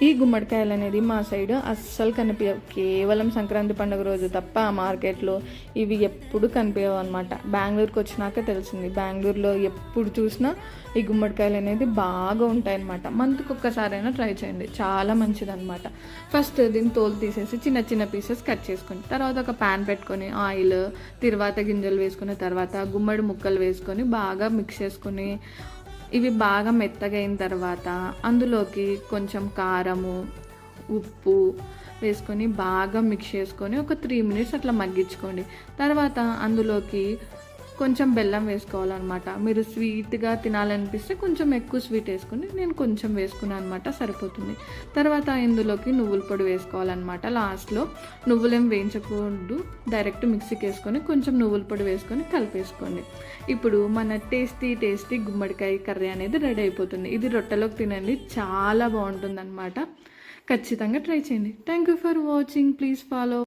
ఈ గుమ్మడికాయలు అనేది మా సైడ్ అస్సలు కనిపించవు, కేవలం సంక్రాంతి పండుగ రోజు తప్ప ఆ మార్కెట్లో ఇవి ఎప్పుడు కనిపించవు అనమాట. బెంగళూరుకి వచ్చినాక తెలిసింది, బెంగళూరులో ఎప్పుడు చూసినా ఈ గుమ్మడికాయలు అనేది బాగా ఉంటాయన్నమాట. మంత్కి ఒక్కసారైనా ట్రై చేయండి, చాలా మంచిదన్నమాట. ఫస్ట్ దీన్ని తోలు తీసేసి చిన్న చిన్న పీసెస్ కట్ చేసుకొని, తర్వాత ఒక ప్యాన్ పెట్టుకొని ఆయిల్, తర్వాత గింజలు వేసుకున్న తర్వాత గుమ్మడి ముక్కలు వేసుకొని బాగా మిక్స్ చేసుకొని, ఇవి బాగా మెత్తగా అయిన తర్వాత అందులోకి కొంచెం కారము, ఉప్పు వేసుకొని బాగా మిక్స్ చేసుకొని ఒక 3 మినిట్స్ అట్లా మగ్గించుకోండి. తర్వాత అందులోకి కొంచెం బెల్లం వేసుకోవాలన్నమాట. మీరు స్వీట్గా తినాలనిపిస్తే కొంచెం ఎక్కువ స్వీట్ వేసుకుని, నేను కొంచెం వేసుకున్నాను అనమాట, సరిపోతుంది. తర్వాత ఇందులోకి నువ్వుల పొడి వేసుకోవాలన్నమాట. లాస్ట్లో నువ్వులేం వేయించకూడదు, డైరెక్ట్ మిక్సీకి వేసుకొని కొంచెం నువ్వుల పొడి వేసుకొని కలిపేసుకోండి. ఇప్పుడు మన టేస్టీ గుమ్మడికాయ కర్రీ అనేది రెడీ అయిపోతుంది. ఇది రొట్టెలోకి తినండి, చాలా బాగుంటుంది అనమాట. ఖచ్చితంగా ట్రై చేయండి. Thank you for watching. Please follow.